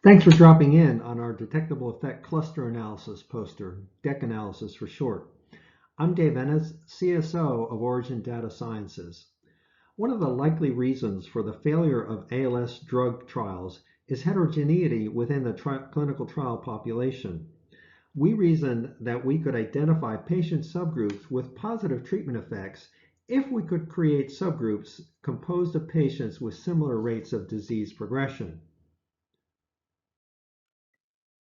Thanks for dropping in on our detectable effect cluster analysis poster, DEC analysis for short. I'm Dave Ennis, CSO of Origin Data Sciences. One of the likely reasons for the failure of ALS drug trials is heterogeneity within the clinical trial population. We reasoned that we could identify patient subgroups with positive treatment effects if we could create subgroups composed of patients with similar rates of disease progression.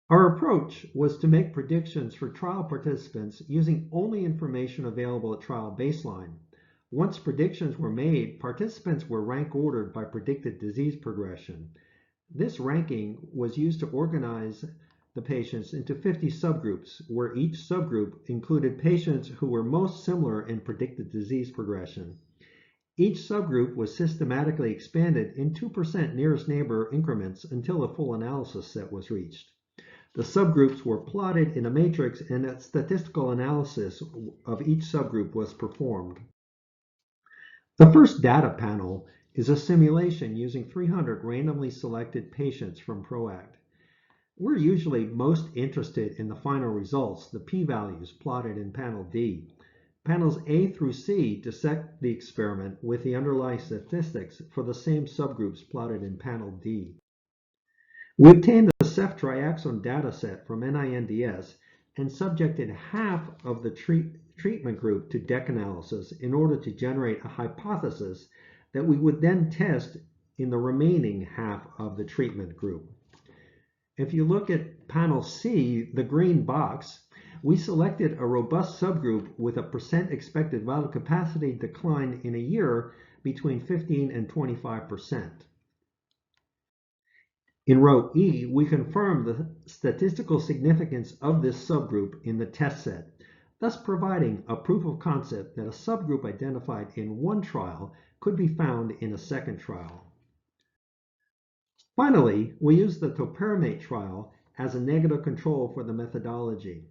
Our approach was to make predictions for trial participants using only information available at trial baseline. Once predictions were made, participants were rank ordered by predicted disease progression. This ranking was used to organize the patients into 50 subgroups, where each subgroup included patients who were most similar in predicted disease progression. Each subgroup was systematically expanded in 2% nearest neighbor increments until a full analysis set was reached. The subgroups were plotted in a matrix and a statistical analysis of each subgroup was performed. The first data panel is a simulation using 300 randomly selected patients from PROACT. We're usually most interested in the final results, the p-values plotted in panel D. Panels A through C dissect the experiment with the underlying statistics for the same subgroups plotted in panel D. We obtained the Ceph triaxone dataset from NINDS and subjected half of the treatment group to DEC analysis in order to generate a hypothesis that we would then test in the remaining half of the treatment group. If you look at panel C, the green box, we selected a robust subgroup with a % expected vital capacity decline in a year between 15 and 25%. In row E, we confirm the statistical significance of this subgroup in the test set, thus providing a proof of concept that a subgroup identified in one trial could be found in a second trial. Finally, we use the topiramate trial as a negative control for the methodology.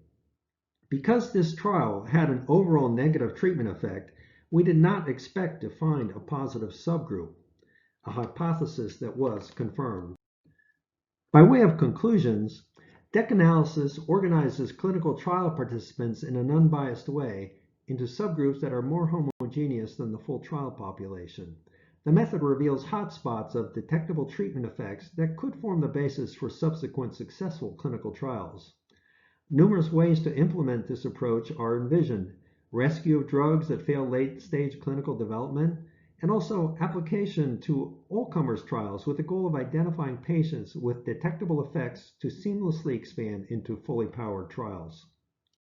Because this trial had an overall negative treatment effect, we did not expect to find a positive subgroup, a hypothesis that was confirmed. By way of conclusions, DEC analysis organizes clinical trial participants in an unbiased way into subgroups that are more homogeneous than the full trial population. The method reveals hotspots of detectable treatment effects that could form the basis for subsequent successful clinical trials. Numerous ways to implement this approach are envisioned: rescue of drugs that fail late-stage clinical development, and also application to all-comers trials with the goal of identifying patients with detectable effects to seamlessly expand into fully powered trials.